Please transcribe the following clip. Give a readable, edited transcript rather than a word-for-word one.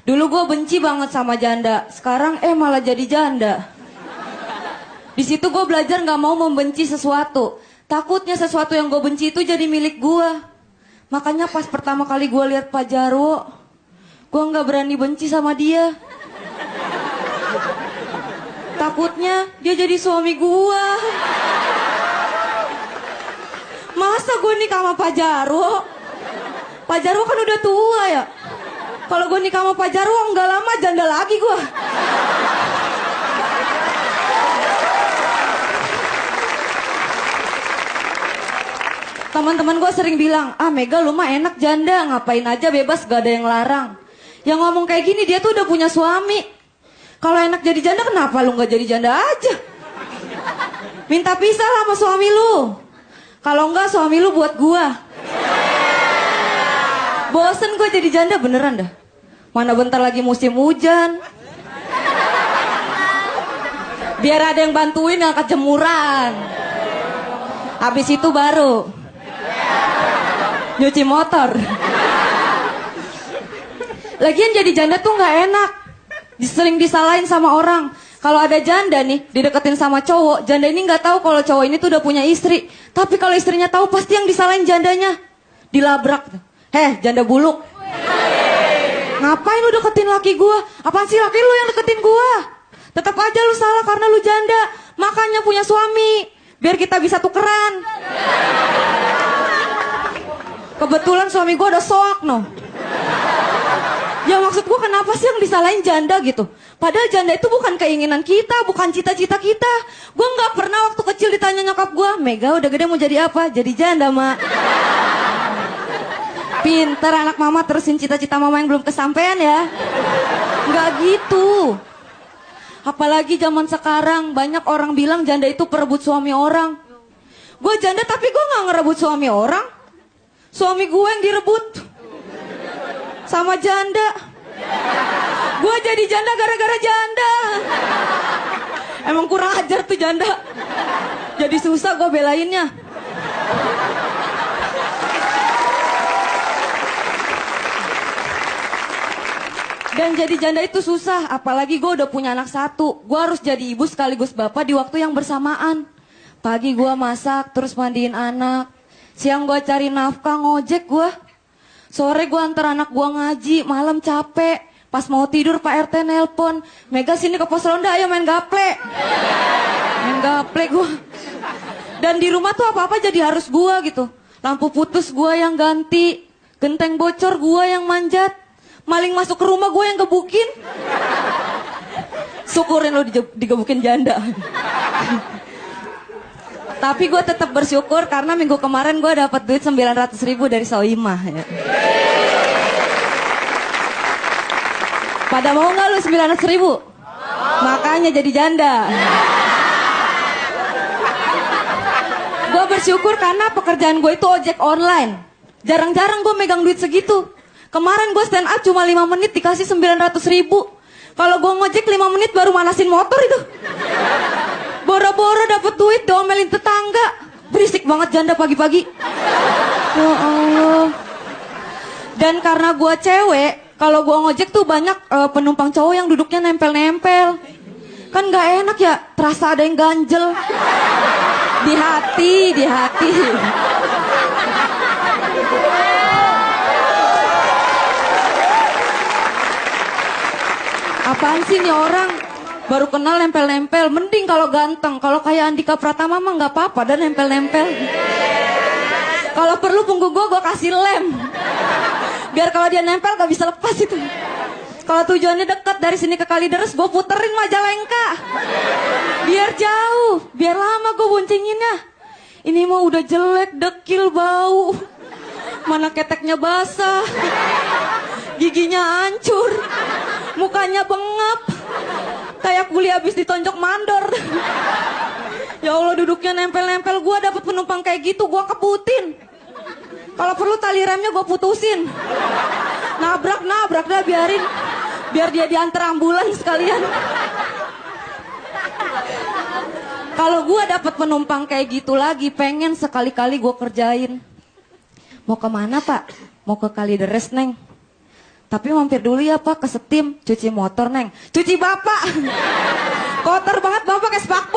Dulu gue benci banget sama janda, sekarang malah jadi janda. Di situ gue belajar nggak mau membenci sesuatu. Takutnya sesuatu yang gue benci itu jadi milik gue. Makanya pas pertama kali gue lihat Pak Jarwo, gue nggak berani benci sama dia. Takutnya dia jadi suami gue. Masa gue nikah sama Pak Jarwo? Pak Jarwo kan udah tua ya. Kalau gue nikah sama Pak Jarwo nggak lama janda lagi gue. Teman-teman gue sering bilang, Mega lu mah enak janda, ngapain aja bebas gak ada yang larang. Yang ngomong kayak gini dia tuh udah punya suami. Kalau enak jadi janda kenapa lu gak jadi janda aja? Minta pisah lah sama suami lu. Kalau enggak suami lu buat gue. Bosen gue jadi janda beneran dah. Mana bentar lagi musim hujan. Biar ada yang bantuin ngangkat jemuran. Habis itu baru nyuci motor. Lagian jadi janda tuh nggak enak. Sering disalahin sama orang. Kalau ada janda nih dideketin sama cowok, janda ini nggak tahu kalau cowok ini tuh udah punya istri. Tapi kalau istrinya tahu pasti yang disalahin jandanya. Dilabrak. Janda buluk. Ngapain lu deketin laki gua? Apaan sih laki lu yang deketin gua? Tetap aja lu salah karena lu janda. Makanya punya suami. Biar kita bisa tukeran. Kebetulan suami gue udah soak no. Ya maksud gue kenapa sih yang disalahin janda gitu? Padahal janda itu bukan keinginan kita, bukan cita-cita kita. Gue gak pernah waktu kecil ditanya nyokap gue, Mega udah gede mau jadi apa? Jadi janda mak. Pinter anak mama terusin cita-cita mama yang belum kesampaian ya. Gak gitu. Apalagi zaman sekarang banyak orang bilang janda itu perebut suami orang. Gue janda tapi gue gak ngerebut suami orang. Suami gue yang direbut sama janda. Gue jadi janda gara-gara janda. Emang kurang ajar tuh janda. Jadi susah gue belainnya. Dan jadi janda itu susah. Apalagi gue udah punya anak satu. Gue harus jadi ibu sekaligus bapak di waktu yang bersamaan. Pagi gue masak terus mandiin anak. Siang gue cari nafkah ngojek gue. Sore gue antar anak gue ngaji. Malam capek. Pas mau tidur Pak RT nelpon. Mega sini ke pos ronda ayo main gaple. Main gaple gue. Dan di rumah tuh apa-apa jadi harus gue gitu. Lampu putus gue yang ganti. Genteng bocor gue yang manjat. Maling masuk ke rumah gue yang gebukin. Syukurin lo digebukin janda. Tapi gue tetap bersyukur karena minggu kemarin gue dapat duit 900.000 dari Soimah ya. Pada mau nggak lu 900.000? Makanya jadi janda. Gue bersyukur karena pekerjaan gue itu ojek online. Jarang-jarang gue megang duit segitu. Kemarin gue stand up cuma 5 menit dikasih 900.000. Kalau gue ngojek 5 menit baru manasin motor itu. Boro-boro dapet duit diomelin tetangga. Berisik banget janda pagi-pagi. Ya Allah. Dan karena gue cewek, kalau gue ngojek tuh banyak penumpang cowok yang duduknya nempel-nempel. Kan gak enak ya, terasa ada yang ganjel. Di hati. Apaan sih nih orang? Baru kenal nempel-nempel. Mending kalau ganteng. Kalau kayak Andika Pratama mah gak apa-apa dan nempel-nempel. Kalau perlu punggung gue kasih lem. Biar kalau dia nempel gak bisa lepas itu. Kalau tujuannya dekat dari sini ke Kalideres, gue puterin Majalengka. Biar jauh. Biar lama gue boncenginnya. Ini mah udah jelek, dekil, bau. Mana keteknya basah. Giginya hancur. Mukanya bengap. Kayak kuli habis ditonjok mandor. Ya Allah duduknya nempel-nempel. Gue dapet penumpang kayak gitu gue kebutin. Kalau perlu tali remnya gue putusin. Nabrak dah biarin. Biar dia diantar ambulans sekalian. Kalau gue dapet penumpang kayak gitu lagi, pengen sekali-kali gue kerjain. Mau kemana pak? Mau ke Kalideres neng. Tapi mampir dulu ya Pak ke Setim, cuci motor Neng. Cuci Bapak. Kotor banget Bapak kayak sepak